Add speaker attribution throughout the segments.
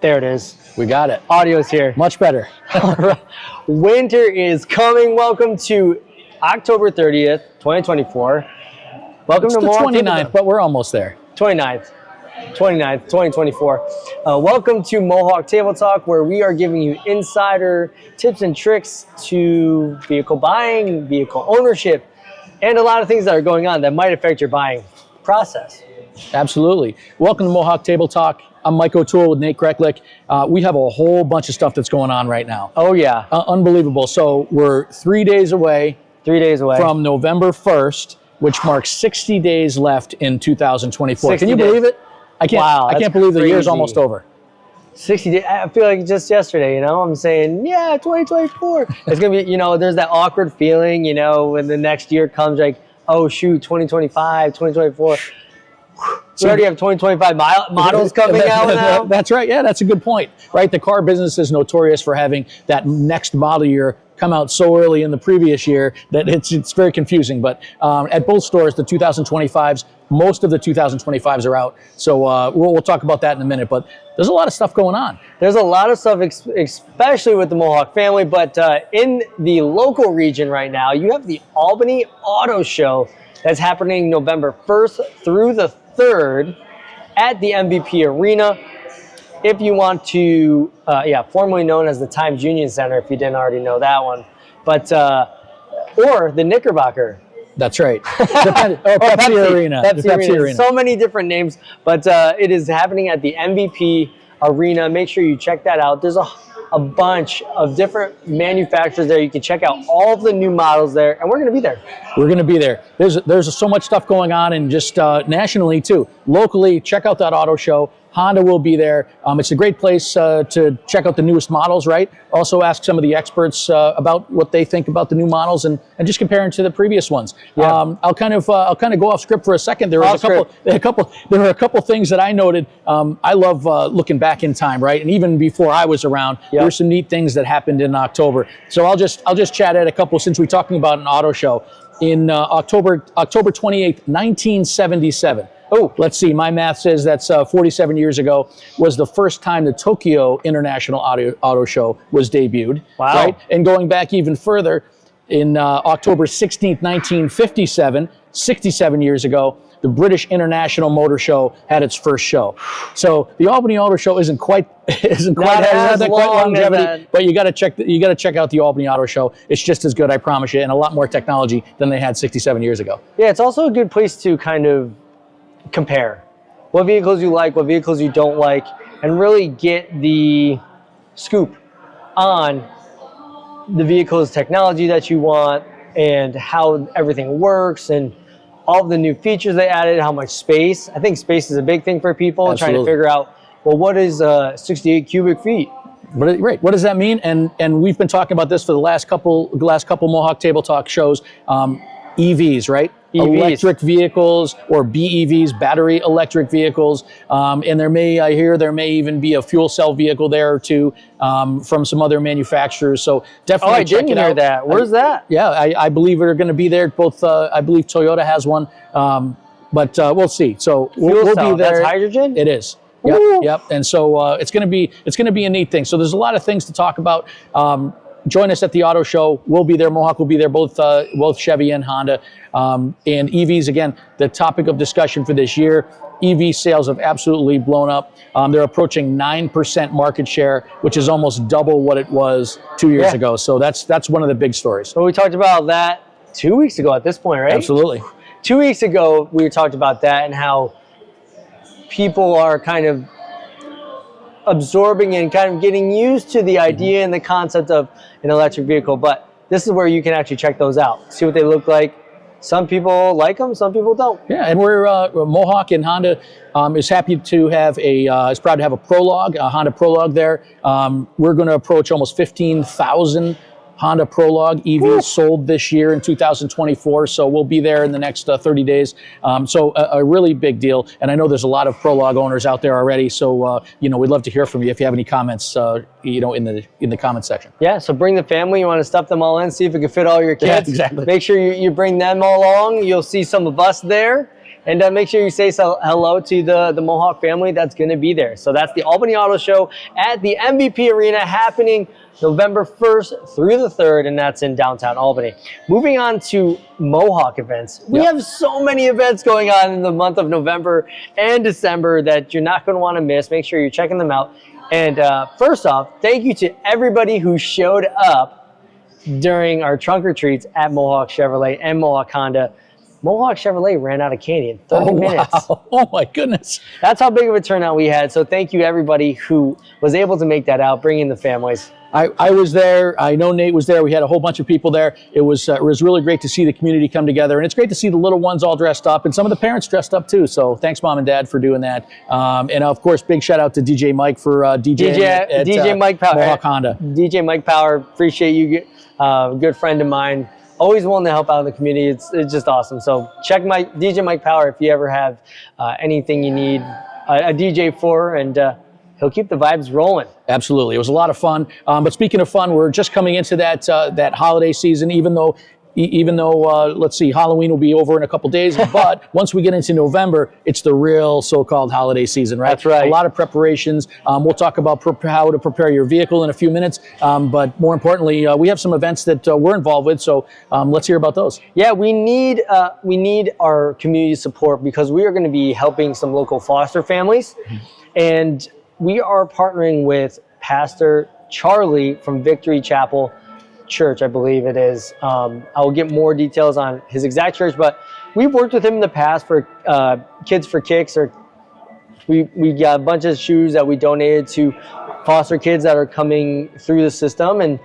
Speaker 1: There it is.
Speaker 2: We got it.
Speaker 1: Audio's here.
Speaker 2: Much better.
Speaker 1: All right. Winter is coming. Welcome to October 30th, 2024. Welcome
Speaker 2: It's
Speaker 1: to
Speaker 2: the
Speaker 1: Mohawk
Speaker 2: 29th, but we're almost there.
Speaker 1: 29th, 2024. Welcome to Mohawk Table Talk, where we are giving you insider tips and tricks to vehicle buying, vehicle ownership, and a lot of things that are going on that might affect your buying process.
Speaker 2: Absolutely. Welcome to Mohawk Table Talk. I'm Mike O'Toole with Nate Greklek. We have a whole bunch of stuff that's going on right now.
Speaker 1: Oh, yeah.
Speaker 2: Unbelievable. So we're 3 days away.
Speaker 1: 3 days away.
Speaker 2: From November 1st, which marks 60 days left in 2024. Can you believe it? I can't believe the year's almost over. 60 days. I
Speaker 1: feel like just yesterday, you know, I'm saying, yeah, 2024. It's going to be, you know, there's that awkward feeling, you know, when the next year comes, like, oh, shoot, 2025, 2024. We already have 2025 models coming out now.
Speaker 2: That's right. Yeah, that's a good point. Right, the car business is notorious for having that next model year come out so early in the previous year that it's very confusing. But at both stores, the 2025s, most of the 2025s are out. So we'll talk about that in a minute. But there's a lot of stuff going on.
Speaker 1: There's a lot of stuff, especially with the Mohawk family. But in the local region right now, you have the Albany Auto Show that's happening November 1st through the 3rd at the MVP Arena. If you want to, formerly known as the Times Union Center, if you didn't already know that one, but or the Knickerbocker.
Speaker 2: That's right. Pepsi Arena.
Speaker 1: Pepsi Arena. So many different names, but it is happening at the MVP Arena. Make sure you check that out. There's a bunch of different manufacturers there. You can check out all of the new models there, and we're going to be there.
Speaker 2: We're going to be there. There's so much stuff going on, and just nationally too. Locally, check out that auto show. Honda will be there. It's a great place to check out the newest models, right? Also ask some of the experts about what they think about the new models and just compare them to the previous ones. Yeah. I'll kind of go off script for a second. There were a couple things that I noted. I love looking back in time, right? And even before I was around, there were some neat things that happened in October. So I'll just chat at a couple since we're talking about an auto show. In October 28th, 1977. Oh, let's see. My math says that's 47 years ago was the first time the Tokyo International Auto Show was debuted.
Speaker 1: Wow.
Speaker 2: Right? And going back even further, in October 16th, 1957, 67 years ago, the British International Motor Show had its first show. So the Albany Auto Show isn't quite longevity, but you got to check out the Albany Auto Show. It's just as good, I promise you, and a lot more technology than they had 67 years ago.
Speaker 1: Yeah, it's also a good place to kind of compare what vehicles you like, what vehicles you don't like, and really get the scoop on the vehicle's technology that you want and how everything works and all of the new features they added, how much space. I think space is a big thing for people.
Speaker 2: Absolutely.
Speaker 1: Trying to figure out, well, what is 68 cubic feet?
Speaker 2: Right. What does that mean? And we've been talking about this for the last couple Mohawk Table Talk shows. EVs, right? EVs. Electric vehicles, or BEVs, battery electric vehicles. And there may even be a fuel cell vehicle there or two from some other manufacturers. So definitely check it out.
Speaker 1: I didn't hear that. Where's that?
Speaker 2: Yeah, I believe they're going to be there. Both, I believe Toyota has one, but we'll see. So we'll be there.
Speaker 1: That's hydrogen?
Speaker 2: It is. Yep. And so it's going to be a neat thing. So there's a lot of things to talk about. Join us at the auto show. We'll be there. Mohawk will be there, both Chevy and Honda. And EVs, again, the topic of discussion for this year. EV sales have absolutely blown up. They're approaching 9% market share, which is almost double what it was 2 years ago. So that's one of the big stories.
Speaker 1: So we talked about that 2 weeks ago at this point, right?
Speaker 2: Absolutely.
Speaker 1: 2 weeks ago, we talked about that and how people are kind of absorbing and kind of getting used to the idea and the concept of an electric vehicle. But this is where you can actually check those out, see what they look like. Some people like them, some people don't.
Speaker 2: Yeah, and we're Mohawk and Honda is happy to have is proud to have a Honda Prologue there. We're going to approach almost 15,000 Honda Prologue EVs sold this year in 2024. So we'll be there in the next 30 days. So a really big deal. And I know there's a lot of Prologue owners out there already. So, we'd love to hear from you if you have any comments, in the comment section.
Speaker 1: Yeah. So bring the family. You want to stuff them all in, see if it can fit all your kids.
Speaker 2: Yeah, exactly.
Speaker 1: Make sure you bring them all along. You'll see some of us there. And make sure you say hello to the Mohawk family that's going to be there. So that's the Albany Auto Show at the MVP Arena, happening November 1st through the 3rd, and that's in downtown Albany. Moving on to Mohawk events. We have so many events going on in the month of November and December that you're not going to want to miss. Make sure you're checking them out. And first off, thank you to everybody who showed up during our trunk or treats at Mohawk Chevrolet and Mohawk Honda. Mohawk Chevrolet ran out of candy in 30 minutes.
Speaker 2: Wow. Oh my goodness.
Speaker 1: That's how big of a turnout we had. So thank you everybody who was able to make that out, bring in the families.
Speaker 2: I was there. I know Nate was there. We had a whole bunch of people there. It was really great to see the community come together, and it's great to see the little ones all dressed up, and some of the parents dressed up too. So thanks, Mom and Dad, for doing that. And of course, big shout out to DJ Mike for DJing at
Speaker 1: DJ Mike Power,
Speaker 2: Mohawk Honda.
Speaker 1: DJ Mike Power, appreciate you. Good friend of mine. Always willing to help out in the community. It's just awesome. So check DJ Mike Power if you ever have anything you need a DJ for, and he'll keep the vibes rolling.
Speaker 2: Absolutely. It was a lot of fun. But speaking of fun, we're just coming into that holiday season, even though let's see, Halloween will be over in a couple days. But once we get into November, it's the real so-called holiday season, right?
Speaker 1: That's right.
Speaker 2: A lot of preparations. We'll talk about how to prepare your vehicle in a few minutes. But more importantly, we have some events that we're involved with. So let's hear about those.
Speaker 1: Yeah, we need our community support because we are going to be helping some local foster families. And we are partnering with Pastor Charlie from Victory Chapel Church, I believe it is. I will get more details on his exact church, but we've worked with him in the past for Kids for Kicks, or we got a bunch of shoes that we donated to foster kids that are coming through the system, and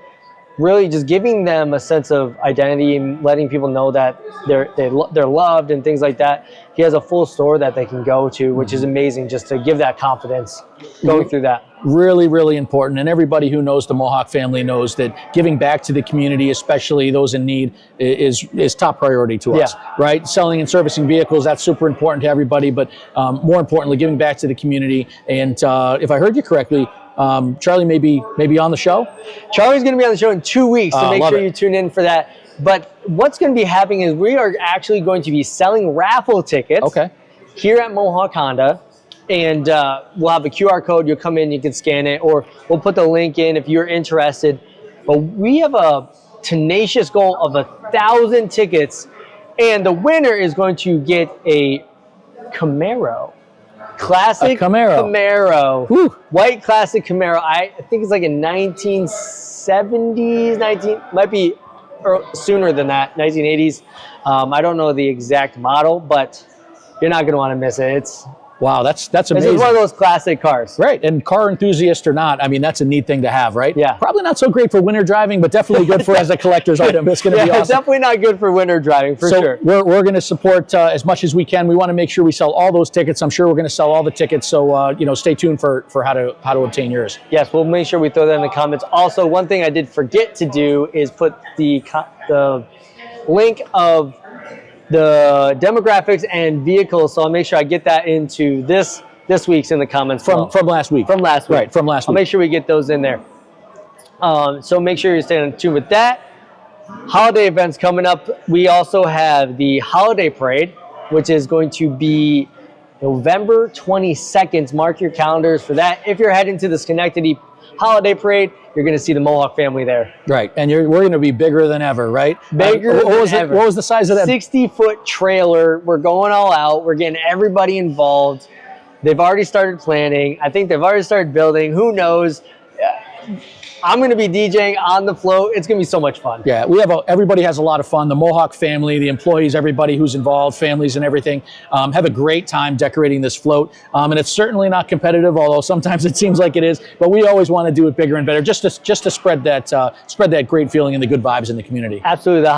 Speaker 1: really just giving them a sense of identity and letting people know that they're loved and things like that. He has a full store that they can go to, which is amazing, just to give that confidence going through that.
Speaker 2: Really, really important. And everybody who knows the Mohawk family knows that giving back to the community, especially those in need, is top priority to us, right? Selling and servicing vehicles, that's super important to everybody, but more importantly, giving back to the community. And if I heard you correctly, Charlie may be on the show.
Speaker 1: Charlie's going to be on the show in 2 weeks, so make sure you tune in for that. But what's going to be happening is we are actually going to be selling raffle tickets here at Mohawk Honda, and we'll have a QR code. You'll come in, you can scan it, or we'll put the link in if you're interested. But we have a tenacious goal of 1,000 tickets, and the winner is going to get a Camaro. Classic Camaro. White classic Camaro. I think it's like a 1970s, might be sooner than that, 1980s. I don't know the exact model, but you're not going to want to miss it.
Speaker 2: Wow, that's amazing.
Speaker 1: This is one of those classic cars.
Speaker 2: Right, and car enthusiast or not, I mean, that's a neat thing to have, right?
Speaker 1: Yeah.
Speaker 2: Probably not so great for winter driving, but definitely good for as a collector's item. It's going to be awesome.
Speaker 1: Definitely not good for winter driving, for sure.
Speaker 2: We're going to support as much as we can. We want to make sure we sell all those tickets. I'm sure we're going to sell all the tickets, so stay tuned for how to obtain yours.
Speaker 1: Yes, we'll make sure we throw that in the comments. Also, one thing I did forget to do is put the link of the demographics and vehicles, so I'll make sure I get that into this week's in the comments
Speaker 2: from last week.
Speaker 1: From last week.
Speaker 2: Right, from last week.
Speaker 1: I'll make sure we get those in there. So make sure you're staying tuned with that. Holiday events coming up. We also have the Holiday Parade, which is going to be November 22nd. Mark your calendars for that. If you're heading to the Schenectady Holiday Parade, you're going to see the Mohawk family there.
Speaker 2: Right, and we're going to be bigger than ever, right?
Speaker 1: Bigger than ever.
Speaker 2: What was the size of that?
Speaker 1: 60-foot trailer. We're going all out. We're getting everybody involved. They've already started planning. I think they've already started building. Who knows? I'm going to be DJing on the float. It's going to be so much fun.
Speaker 2: Yeah, everybody has a lot of fun. The Mohawk family, the employees, everybody who's involved, families and everything, have a great time decorating this float. And it's certainly not competitive, although sometimes it seems like it is. But we always want to do it bigger and better, just to spread that great feeling and the good vibes in the community.
Speaker 1: Absolutely, the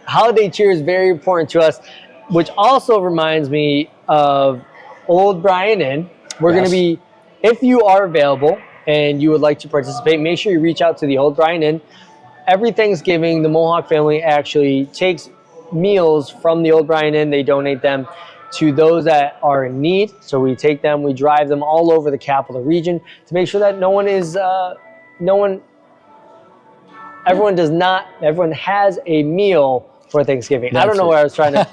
Speaker 1: holiday cheer is very important to us, which also reminds me of Old Bryan Inn. We're going to be, if you are available and you would like to participate, make sure you reach out to the Old Bryan Inn. Every Thanksgiving, the Mohawk family actually takes meals from the Old Bryan Inn. They donate them to those that are in need. So we take them, we drive them all over the capital region to make sure that everyone has a meal for Thanksgiving. I
Speaker 2: That's
Speaker 1: don't know
Speaker 2: it.
Speaker 1: where I was trying to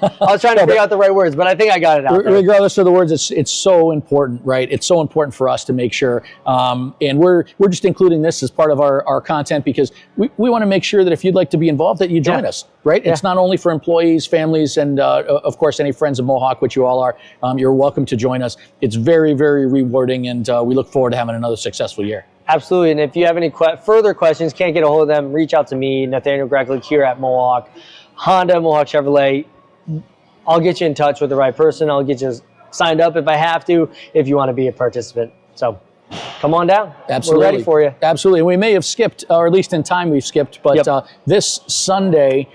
Speaker 1: figure out the right words, but I think I got it out there.
Speaker 2: Regardless of the words, it's so important, right? It's so important for us to make sure, and we're just including this as part of our content because we want to make sure that if you'd like to be involved, that you join us, right? It's not only for employees, families, and of course any friends of Mohawk, which you all are. You're welcome to join us. It's very, very rewarding, and we look forward to having another successful year.
Speaker 1: Absolutely, and if you have any further questions, can't get a hold of them, reach out to me, Nathanael Greklek here at Mohawk. Honda, Mohawk Chevrolet, I'll get you in touch with the right person. I'll get you signed up if I have to, if you want to be a participant. So come on down.
Speaker 2: Absolutely.
Speaker 1: We're ready for you.
Speaker 2: Absolutely. We may have skipped, or at least in time we've skipped, but this Sunday,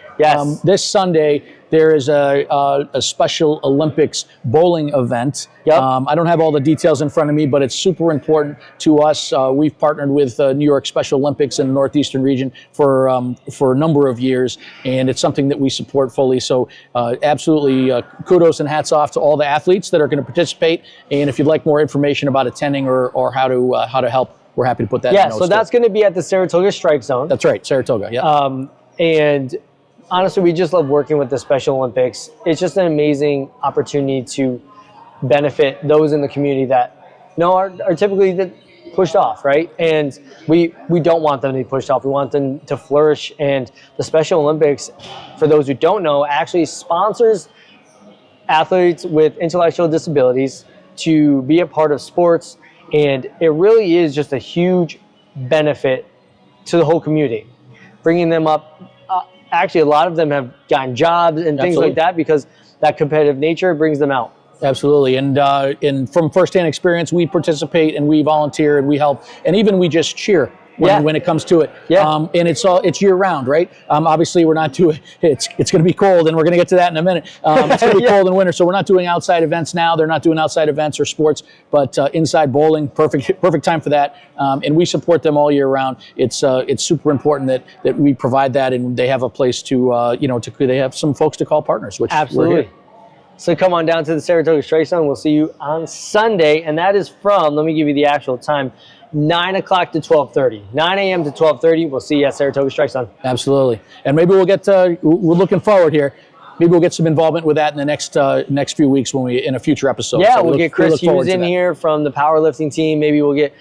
Speaker 2: there is a Special Olympics bowling event. I don't have all the details in front of me, but it's super important to us. We've partnered with New York Special Olympics in the Northeastern region for a number of years, and it's something that we support fully. So absolutely kudos and hats off to all the athletes that are going to participate. And if you'd like more information about attending or how to help, we're happy to put that in the notes.
Speaker 1: So that's going to be at the Saratoga Strike Zone.
Speaker 2: That's right, Saratoga,
Speaker 1: and honestly, we just love working with the Special Olympics. It's just an amazing opportunity to benefit those in the community that are typically pushed off, right? And we don't want them to be pushed off. We want them to flourish. And the Special Olympics, for those who don't know, actually sponsors athletes with intellectual disabilities to be a part of sports. And it really is just a huge benefit to the whole community, bringing them up. Actually, a lot of them have gotten jobs and things like that because that competitive nature brings them out.
Speaker 2: Absolutely, and from firsthand experience, we participate and we volunteer and we help, and even we just cheer when it comes to it. And it's year round, right? Obviously, we're not doing it's going to be cold, and we're going to get to that in a minute. It's going to be cold in winter, so we're not doing outside events now. They're not doing outside events or sports, but inside bowling, perfect time for that. And we support them all year round. It's super important that we provide that, and they have a place to they have some folks to call partners, which
Speaker 1: absolutely.
Speaker 2: We're here.
Speaker 1: So come on down to the Saratoga Strike Zone. We'll see you on Sunday, and that is from, let me give you the actual time, 9 o'clock to 12:30. 9 a.m. to 12:30. We'll see you at Saratoga Strike Zone.
Speaker 2: Absolutely. And maybe we'll get, we're looking forward here. Maybe we'll get some involvement with that in the next few weeks in a future episode.
Speaker 1: Yeah, so we'll get Chris Hughes in here from the powerlifting team. Maybe we'll get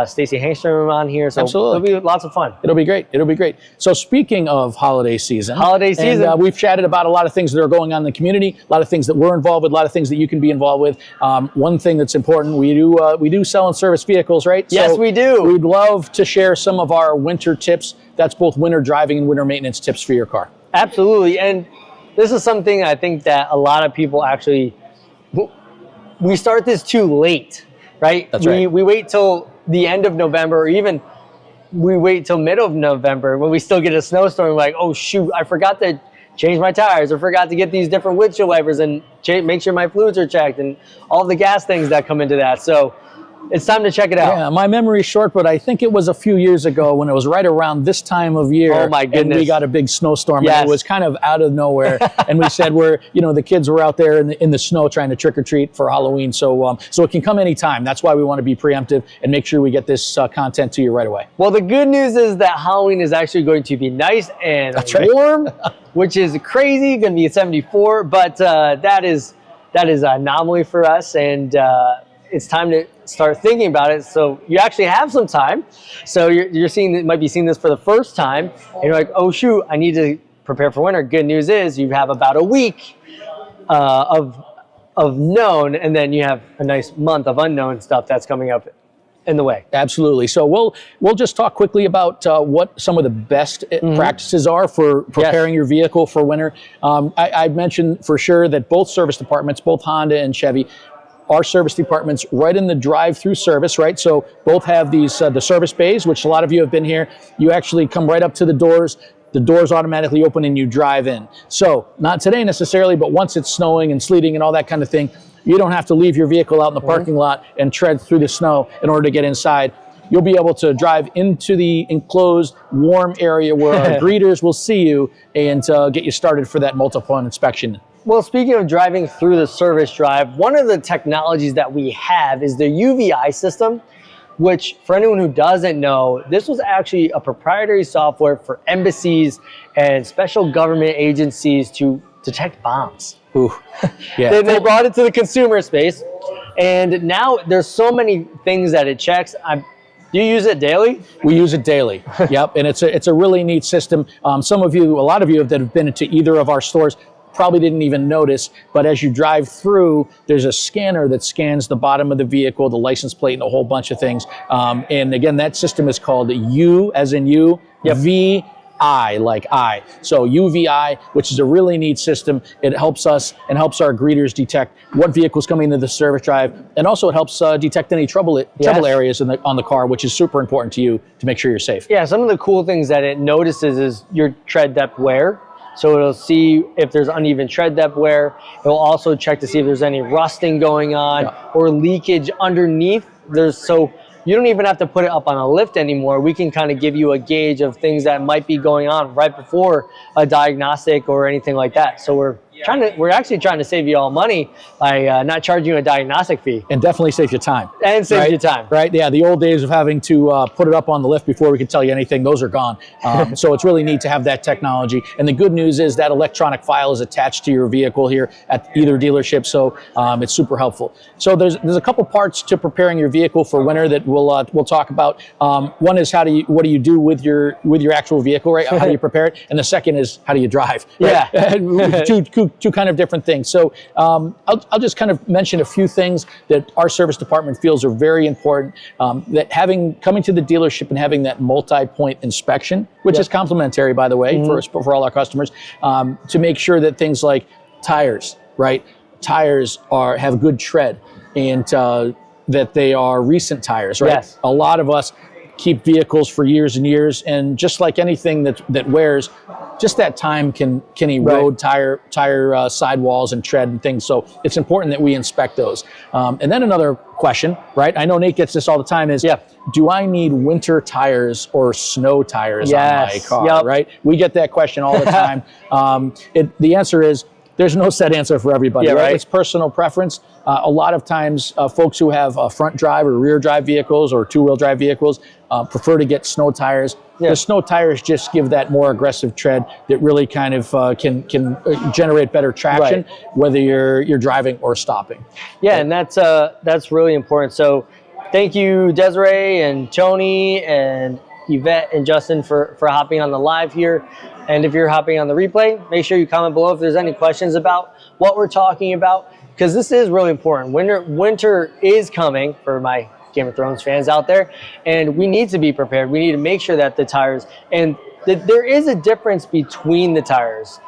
Speaker 1: Stacy Hangstrom on here. So
Speaker 2: absolutely.
Speaker 1: It'll be lots of fun.
Speaker 2: It'll be great. It'll be great. So speaking of holiday season. And, we've chatted about a lot of things that are going on in the community, a lot of things that we're involved with, a lot of things that you can be involved with. One thing that's important, we do sell and service vehicles, right?
Speaker 1: Yes, we do.
Speaker 2: We'd love to share some of our winter tips. That's both winter driving and winter maintenance tips for your car.
Speaker 1: Absolutely. And this is something I think that a lot of people we start this too late, right?
Speaker 2: That's right.
Speaker 1: We wait till the end of November, or even we wait till mid of November when we still get a snowstorm. We're like, oh shoot, I forgot to change my tires, or forgot to get these different windshield wipers and make sure my fluids are checked, and all the gas things that come into that. So it's time to check it out.
Speaker 2: Yeah, my memory's short, but I think it was a few years ago when it was right around this time of year.
Speaker 1: Oh my goodness.
Speaker 2: And we got a big snowstorm, and it was kind of out of nowhere. And we said the kids were out there in the snow trying to trick or treat for Halloween. So it can come anytime. That's why we want to be preemptive and make sure we get this content to you right away.
Speaker 1: Well, the good news is that Halloween is actually going to be nice and warm, which is crazy. Going to be at 74, but that is an anomaly for us, and it's time to start thinking about it. So you actually have some time. So might be seeing this for the first time, and you're like, oh shoot, I need to prepare for winter. Good news is you have about a week of known, and then you have a nice month of unknown stuff that's coming up in the way.
Speaker 2: Absolutely. So we'll just talk quickly about what some of the best practices are for preparing your vehicle for winter. I mentioned for sure that both service departments, both Honda and Chevy, our service departments right in the drive-through service, right? So both have these the service bays, which a lot of you have been here. You actually come right up to the doors. The doors automatically open and you drive in. So not today necessarily, but once it's snowing and sleeting and all that kind of thing, you don't have to leave your vehicle out in the parking lot and tread through the snow in order to get inside. You'll be able to drive into the enclosed, warm area where our greeters will see you and get you started for that multi-point inspection.
Speaker 1: Well, speaking of driving through the service drive, one of the technologies that we have is the UVI system. which for anyone who doesn't know, this was actually a proprietary software for embassies and special government agencies to detect bombs.
Speaker 2: Ooh, yeah.
Speaker 1: They brought it to the consumer space, and now there's so many things that it checks. Do you use it daily?
Speaker 2: We use it daily. Yep, and it's a really neat system. A lot of you that have been into either of our stores probably didn't even notice, but as you drive through, there's a scanner that scans the bottom of the vehicle, the license plate, and a whole bunch of things. And again, that system is called U as in you,
Speaker 1: yep.
Speaker 2: VI, like I. So UVI, which is a really neat system. It helps us and helps our greeters detect what vehicle's coming into the service drive, and also it helps detect any trouble areas on the car, which is super important to you to make sure you're safe.
Speaker 1: Yeah, some of the cool things that it notices is your tread depth wear. So it'll see if there's uneven tread depth wear. It'll also check to see if there's any rusting going on or leakage underneath. So you don't even have to put it up on a lift anymore. We can kind of give you a gauge of things that might be going on right before a diagnostic or anything like that. So we're actually trying to save you all money by not charging you a diagnostic fee.
Speaker 2: And definitely save you time.
Speaker 1: And save you time.
Speaker 2: Right, yeah, the old days of having to put it up on the lift before we could tell you anything, those are gone. So it's really neat to have that technology. And the good news is that electronic file is attached to your vehicle here at either dealership, so it's super helpful. So there's a couple parts to preparing your vehicle for winter that we'll talk about. One is what do you do with your actual vehicle, right? How do you prepare it? And the second is how do you drive? Right? Yeah. Two kind of different things. So I'll just kind of mention a few things that our service department feels are very important. That coming to the dealership and having that multi-point inspection, which is complimentary, by the way, for all our customers, to make sure that things like tires, right? Tires have good tread, and that they are recent tires, right?
Speaker 1: Yes.
Speaker 2: A lot of us keep vehicles for years and years, and just like anything that wears, just that time can erode tire sidewalls and tread and things. So it's important that we inspect those. And then another question, right? I know Nate gets this all the time is, do I need winter tires or snow tires on my car, right? We get that question all the time. The answer is, there's no set answer for everybody, right? It's personal preference. A lot of times, folks who have front drive or rear drive vehicles or two-wheel drive vehicles prefer to get snow tires. The snow tires just give that more aggressive tread that really kind of can generate better traction, whether you're driving or stopping.
Speaker 1: Yeah, and that's really important. So thank you, Desiree and Tony and Yvette and Justin for hopping on the live here. And if you're hopping on the replay, make sure you comment below if there's any questions about what we're talking about, because this is really important. Winter is coming for my Game of Thrones fans out there, and we need to be prepared. We need to make sure that the tires, and there is a difference between the tires.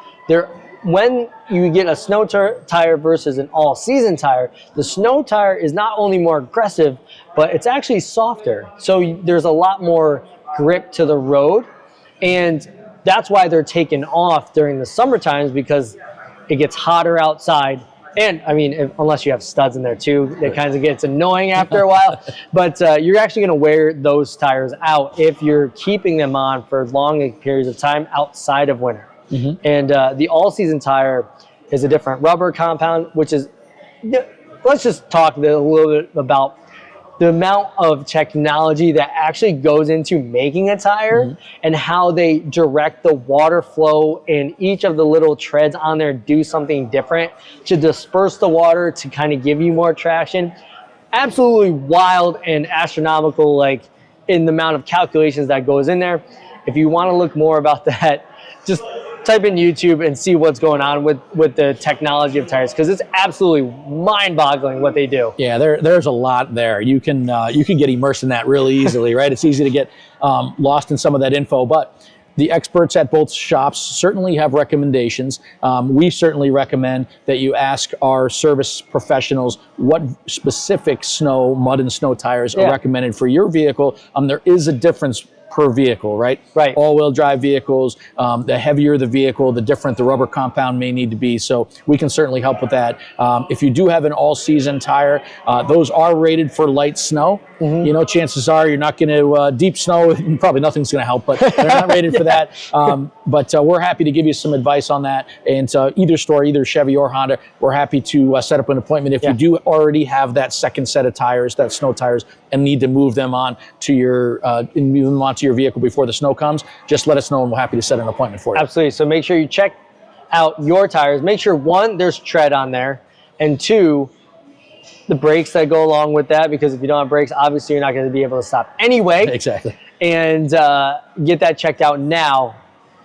Speaker 1: When you get a snow tire versus an all-season tire, the snow tire is not only more aggressive, but it's actually softer. So there's a lot more grip to the road, and that's why they're taken off during the summer times, because it gets hotter outside. And I mean, unless you have studs in there too, it kind of gets annoying after a while. But you're actually going to wear those tires out if you're keeping them on for long periods of time outside of winter. And the all-season tire is a different rubber compound, which is, let's just talk a little bit about the amount of technology that actually goes into making a tire and how they direct the water flow in each of the little treads on there, do something different to disperse the water to kind of give you more traction. Absolutely wild and astronomical, like in the amount of calculations that goes in there. If you want to look more about that, just type in YouTube and see what's going on with the technology of tires, because it's absolutely mind-boggling what they do.
Speaker 2: Yeah, there's a lot there. You can get immersed in that really easily, right? It's easy to get lost in some of that info, but the experts at both shops certainly have recommendations. We certainly recommend that you ask our service professionals what specific mud and snow tires are recommended for your vehicle. There is a difference per vehicle, right? Right. All-wheel drive vehicles, the heavier the vehicle, the different the rubber compound may need to be. So we can certainly help with that. If you do have an all-season tire, those are rated for light snow. You know, chances are you're not going to deep snow. Probably nothing's going to help, but they're not rated for that. But we're happy to give you some advice on that. And either store, either Chevy or Honda, we're happy to set up an appointment. If you do already have that second set of tires, that snow tires, and need to move them on to your onto your vehicle before the snow comes, just let us know and we're happy to set an appointment for you.
Speaker 1: Absolutely. So make sure you check out your tires. Make sure, one, there's tread on there, and two, the brakes that go along with that, because if you don't have brakes, obviously you're not going to be able to stop anyway.
Speaker 2: Exactly.
Speaker 1: And get that checked out now,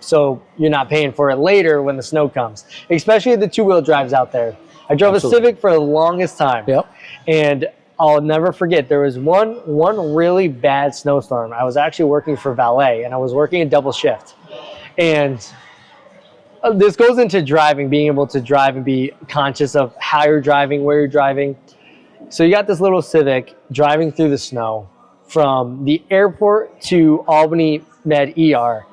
Speaker 1: so you're not paying for it later when the snow comes, especially the two-wheel drives out there. I drove
Speaker 2: Absolutely.
Speaker 1: a Civic for the longest time.
Speaker 2: Yep.
Speaker 1: And I'll never forget, there was one really bad snowstorm. I was actually working for valet, and I was working a double shift. And this goes into driving, being able to drive and be conscious of how you're driving, where you're driving. So you got this little Civic driving through the snow from the airport to Albany Med ER.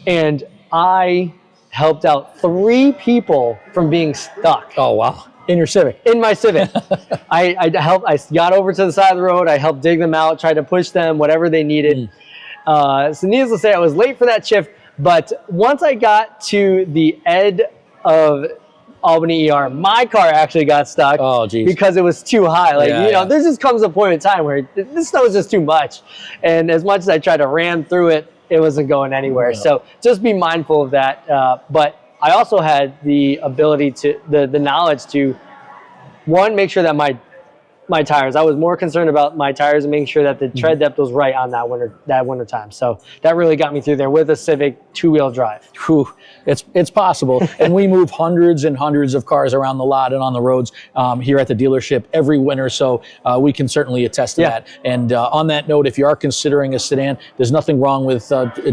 Speaker 1: And I helped out 3 people from being stuck.
Speaker 2: Oh, wow. In your Civic?
Speaker 1: In my Civic. I got over to the side of the road. I helped dig them out, tried to push them, whatever they needed. So needless to say, I was late for that shift. But once I got to the end of Albany ER, my car actually got stuck.
Speaker 2: Oh, geez.
Speaker 1: Because it was too high. Like, there just comes a point in time where this snow is just too much. And as much as I tried to ram through it, it wasn't going anywhere. So just be mindful of that. But I also had the ability to, the knowledge to, one, make sure that my tires, I was more concerned about my tires and making sure that the tread depth was right on that winter time. So that really got me through there with a Civic 2-wheel drive.
Speaker 2: Whew. It's possible. And we move hundreds and hundreds of cars around the lot and on the roads here at the dealership every winter. So we can certainly attest to that. And on that note, if you are considering a sedan, there's nothing wrong with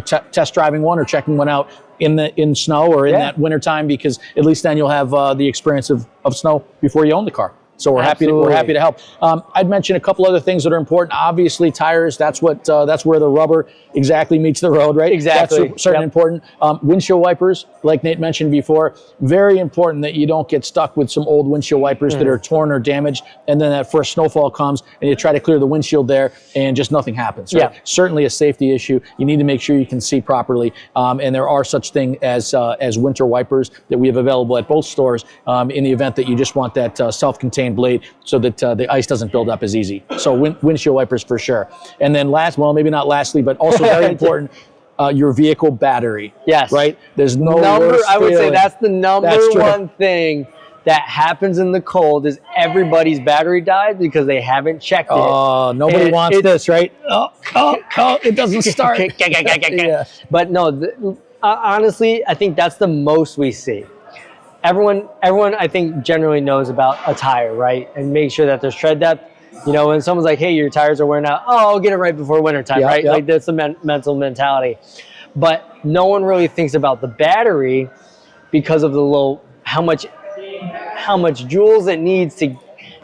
Speaker 2: test driving one or checking one out in snow or in that winter time, because at least then you'll have the experience of snow before you own the car. So we're happy to help. I'd mention a couple other things that are important. Obviously, tires. That's where the rubber exactly meets the road, right?
Speaker 1: Exactly.
Speaker 2: That's certainly important. Windshield wipers, like Nate mentioned before, very important that you don't get stuck with some old windshield wipers that are torn or damaged, and then that first snowfall comes and you try to clear the windshield there and just nothing happens. Right? Yeah. Certainly a safety issue. You need to make sure you can see properly, and there are such things as winter wipers that we have available at both stores in the event that you just want that self-contained blade so that the ice doesn't build up as easy. So windshield wipers for sure. And then maybe not lastly, but also very important, your vehicle battery. Yes. Right? There's no worse
Speaker 1: I would say that's the number
Speaker 2: one
Speaker 1: thing that happens in the cold is everybody's battery died because they haven't checked it.
Speaker 2: Oh, nobody wants this, right? Oh, it doesn't start.
Speaker 1: Yeah. But no, honestly, I think that's the most we see. Everyone, I think, generally knows about a tire, right? And make sure that there's tread depth. You know, when someone's like, hey, your tires are wearing out, oh, I'll get it right before wintertime, right? Like, that's the mental mentality. But no one really thinks about the battery because of the how much joules it needs to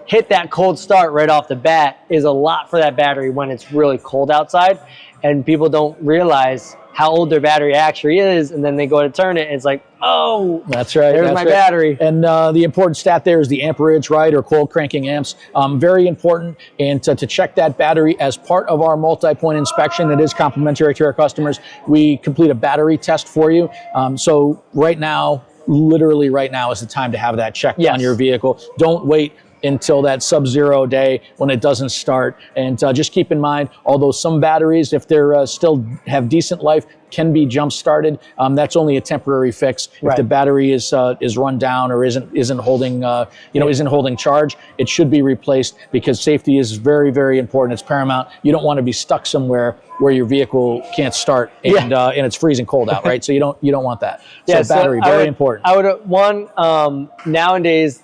Speaker 1: hit that cold start right off the bat is a lot for that battery when it's really cold outside. And people don't realize how old their battery actually is, and then they go to turn it, and it's like, oh,
Speaker 2: that's right.
Speaker 1: There's my battery.
Speaker 2: And the important stat there is the amperage, right, or cold cranking amps. Very important. And to check that battery as part of our multi-point inspection, it is complimentary to our customers. We complete a battery test for you. So right now, literally right now is the time to have that checked on your vehicle. Don't wait until that sub-zero day when it doesn't start. And just keep in mind, although some batteries, if they're still have decent life, can be jump started, that's only a temporary fix. If the battery is run down or isn't holding isn't holding charge, it should be replaced, because safety is very, very important. It's paramount. You don't want to be stuck somewhere where your vehicle can't start and it's freezing cold out, right? So you don't want that. So battery, very important.
Speaker 1: I would nowadays,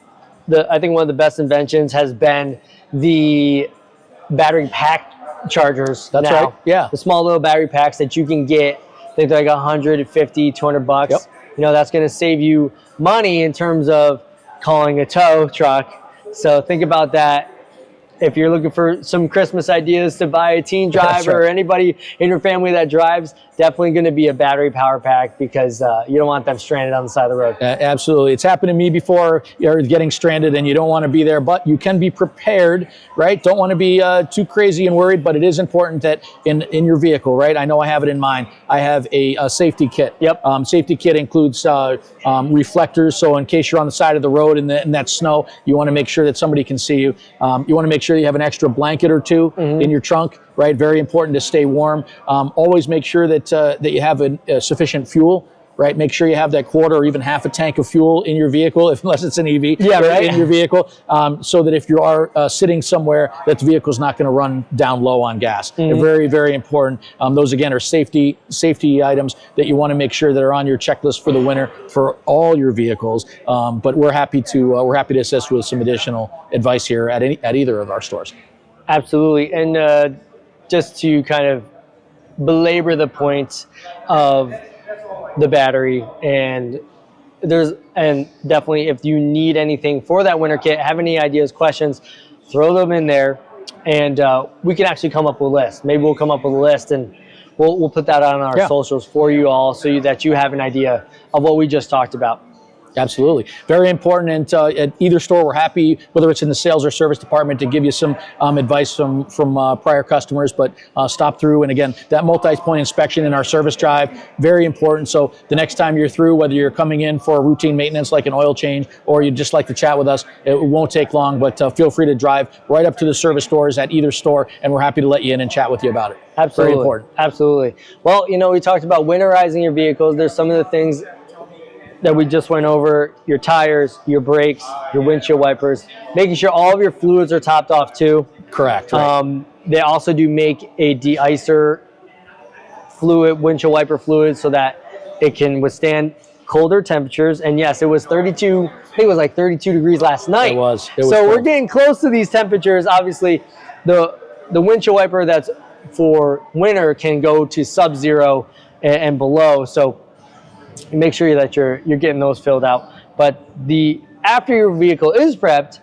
Speaker 1: I think one of the best inventions has been the battery pack chargers.
Speaker 2: That's right. Yeah.
Speaker 1: The small little battery packs that you can get. I think they're like $150, $200.
Speaker 2: Yep.
Speaker 1: You know, that's going to save you money in terms of calling a tow truck. So think about that. If you're looking for some Christmas ideas to buy a teen driver or anybody in your family that drives, definitely going to be a battery power pack, because you don't want them stranded on the side of the road.
Speaker 2: Absolutely. It's happened to me before. You're getting stranded and you don't want to be there, but you can be prepared, right? Don't want to be too crazy and worried, but it is important that in your vehicle, right? I know I have it in mine. I have a safety kit.
Speaker 1: Yep.
Speaker 2: Safety kit includes reflectors. So in case you're on the side of the road in that snow, you want to make sure that somebody can see you. You want to make sure sure you have an extra blanket or two in your trunk, right? Very important to stay warm. Always make sure that that you have sufficient fuel. Right, make sure you have that quarter or even half a tank of fuel in your vehicle, unless it's an EV.
Speaker 1: Yeah, right.
Speaker 2: In your vehicle, so that if you are sitting somewhere, that the vehicle's not going to run down low on gas. They're very, very important. Those again are safety items that you want to make sure that are on your checklist for the winter for all your vehicles. But we're happy to assist with some additional advice here at either of our stores.
Speaker 1: Absolutely, and just to kind of belabor the point of the battery, and definitely if you need anything for that winter kit, have any ideas, questions, throw them in there, and we can actually come up with a list. Maybe we'll come up with a list, and we'll put that on our socials for you all, so that you have an idea of what we just talked about.
Speaker 2: Absolutely. Very important. And at either store, we're happy, whether it's in the sales or service department, to give you some advice from prior customers. But stop through. And again, that multi-point inspection in our service drive, very important. So the next time you're through, whether you're coming in for a routine maintenance like an oil change, or you'd just like to chat with us, it won't take long. But feel free to drive right up to the service doors at either store, and we're happy to let you in and chat with you about it.
Speaker 1: Absolutely.
Speaker 2: Very important.
Speaker 1: Absolutely. Well, we talked about winterizing your vehicles. There's some of the things that we just went over: your tires, your brakes, your windshield wipers, making sure all of your fluids are topped off too.
Speaker 2: Correct. Right.
Speaker 1: They also do make a de-icer fluid, windshield wiper fluid, so that it can withstand colder temperatures. And yes, it was 32, I think it was like 32 degrees last night.
Speaker 2: It was
Speaker 1: so
Speaker 2: cold.
Speaker 1: We're getting close to these temperatures. Obviously, the windshield wiper that's for winter can go to sub-zero and below. So make sure that you're getting those filled out. But after your vehicle is prepped,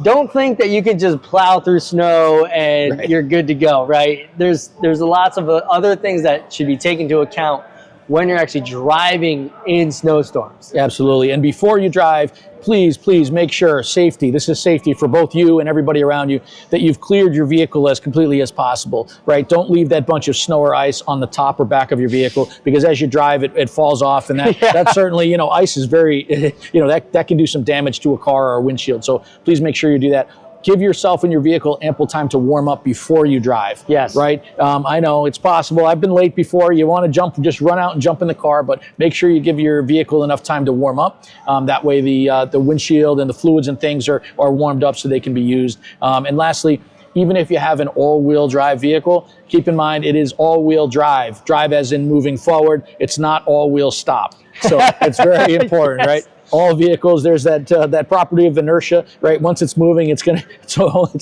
Speaker 1: don't think that you can just plow through snow and you're good to go, right? There's lots of other things that should be taken into account when you're actually driving in snowstorms.
Speaker 2: Absolutely. And before you drive, please make sure this is safety for both you and everybody around you, that you've cleared your vehicle as completely as possible, right? Don't leave that bunch of snow or ice on the top or back of your vehicle, because as you drive, it falls off, and that certainly, ice is very, that can do some damage to a car or a windshield. So please make sure you do that. Give yourself and your vehicle ample time to warm up before you drive.
Speaker 1: Yes.
Speaker 2: Right? I know it's possible. I've been late before. You want to just run out and jump in the car, but make sure you give your vehicle enough time to warm up. That way the windshield and the fluids and things are warmed up so they can be used. And lastly, even if you have an all-wheel drive vehicle, keep in mind it is all-wheel drive. Drive as in moving forward. It's not all-wheel stop. So it's very important, right? All vehicles, there's that property of inertia, right? Once it's moving, it's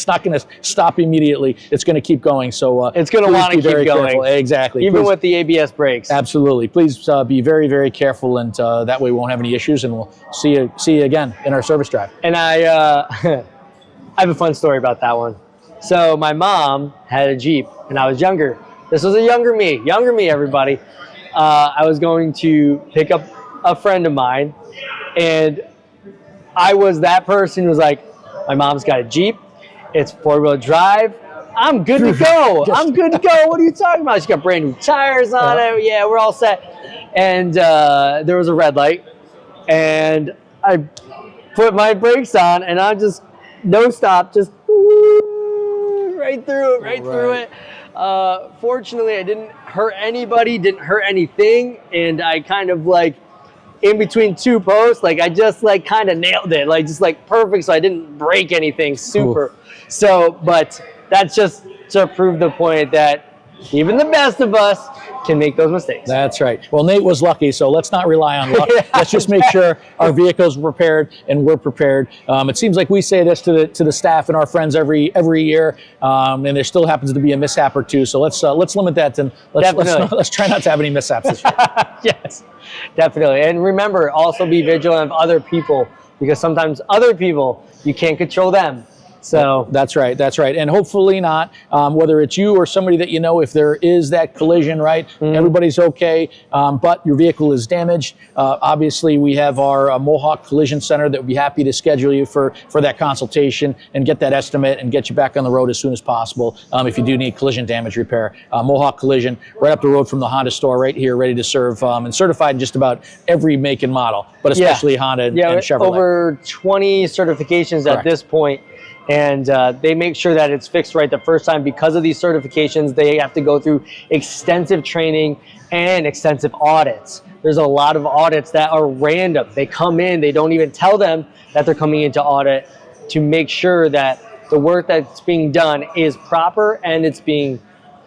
Speaker 2: not gonna stop immediately. It's gonna keep going. So
Speaker 1: it's gonna want to keep going.
Speaker 2: Careful. Exactly.
Speaker 1: Even with the ABS brakes.
Speaker 2: Absolutely. Please be very, very careful, and that way we won't have any issues. And we'll see you again in our service drive.
Speaker 1: And I have a fun story about that one. So my mom had a Jeep, and I was younger. This was a younger me, everybody. I was going to pick up a friend of mine, and I was that person who was like, my mom's got a Jeep, it's 4-wheel drive, I'm good to go. I'm good to go. What are you talking about? She got brand new tires on it. Yeah, we're all set. And there was a red light, and I put my brakes on, and I'm just no stop, just right through it. Fortunately, I didn't hurt anybody, didn't hurt anything, and I kind of in between two posts, I just kind of nailed it, just perfect, so I didn't break anything super. Ooh. So, but that's just to prove the point that even the best of us can make those mistakes.
Speaker 2: That's right. Well, Nate was lucky, so let's not rely on luck. Let's just make sure our vehicles are prepared and we're prepared. It seems like we say this to the staff and our friends every year, and there still happens to be a mishap or two. So let's limit that, and let's try not to have any mishaps this year.
Speaker 1: Yes, definitely. And remember, also be vigilant of other people, because sometimes other people, you can't control them. So
Speaker 2: that's right. And hopefully not, whether it's you or somebody that you know, if there is that collision, right, everybody's okay, but your vehicle is damaged. Obviously, we have our Mohawk Collision Center that would be happy to schedule you for that consultation and get that estimate and get you back on the road as soon as possible if you do need collision damage repair. Mohawk Collision, right up the road from the Honda store, right here, ready to serve, and certified in just about every make and model, but especially Honda and Chevrolet.
Speaker 1: Over 20 certifications at this point. And they make sure that it's fixed right the first time. Because of these certifications, they have to go through extensive training and extensive audits. There's a lot of audits that are random. They come in, they don't even tell them that they're coming into audit, to make sure that the work that's being done is proper and it's being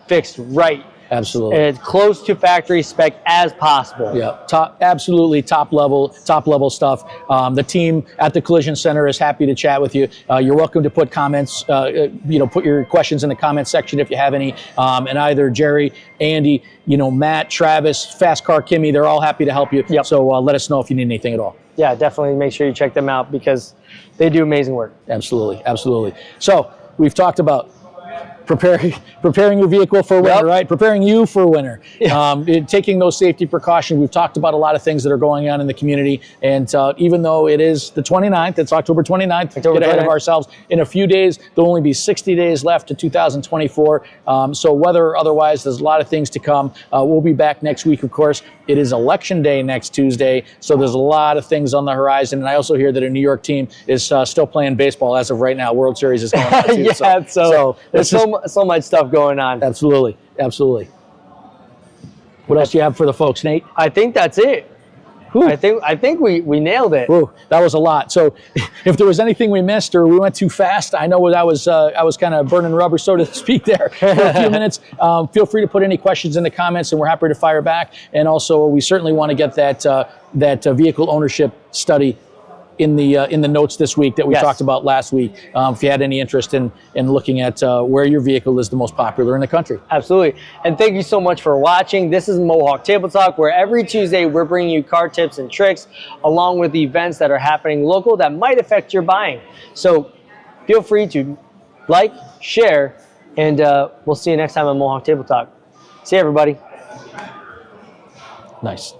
Speaker 1: fixed right.
Speaker 2: Absolutely.
Speaker 1: And it's close to factory spec as possible.
Speaker 2: Yeah, absolutely top level stuff. The team at the Collision Center is happy to chat with you. You're welcome to put comments, put your questions in the comment section if you have any. And either Jerry, Andy, Matt, Travis, Fast Car Kimmy, they're all happy to help you.
Speaker 1: Yep.
Speaker 2: So let us know if you need anything at all.
Speaker 1: Yeah, definitely make sure you check them out because they do amazing work.
Speaker 2: Absolutely, absolutely. So we've talked about preparing your vehicle for winter, right? Preparing you for winter. Taking those safety precautions. We've talked about a lot of things that are going on in the community. And even though it is the 29th, it's October 29th, get ahead of ourselves. In a few days, there'll only be 60 days left to 2024. So weather or otherwise, there's a lot of things to come. We'll be back next week, of course. It is Election Day next Tuesday. So there's a lot of things on the horizon. And I also hear that a New York team is still playing baseball as of right now. World Series is going on too.
Speaker 1: So there's so much stuff going on.
Speaker 2: Absolutely, absolutely. What else do you have for the folks, Nate?
Speaker 1: I think that's it. Ooh. I think we nailed it.
Speaker 2: Ooh, that was a lot. So if there was anything we missed or we went too fast, I know I was kind of burning rubber, so to speak, there for a few minutes. Feel free to put any questions in the comments, and we're happy to fire back. And also, we certainly want to get that vehicle ownership study in the notes this week that we talked about last week. If you had any interest in looking at where your vehicle is the most popular in the country.
Speaker 1: Absolutely. And thank you so much for watching. This is Mohawk Table Talk, where every Tuesday we're bringing you car tips and tricks along with events that are happening local that might affect your buying. So feel free to like, share, and we'll see you next time on Mohawk Table Talk. See you, everybody.
Speaker 2: Nice.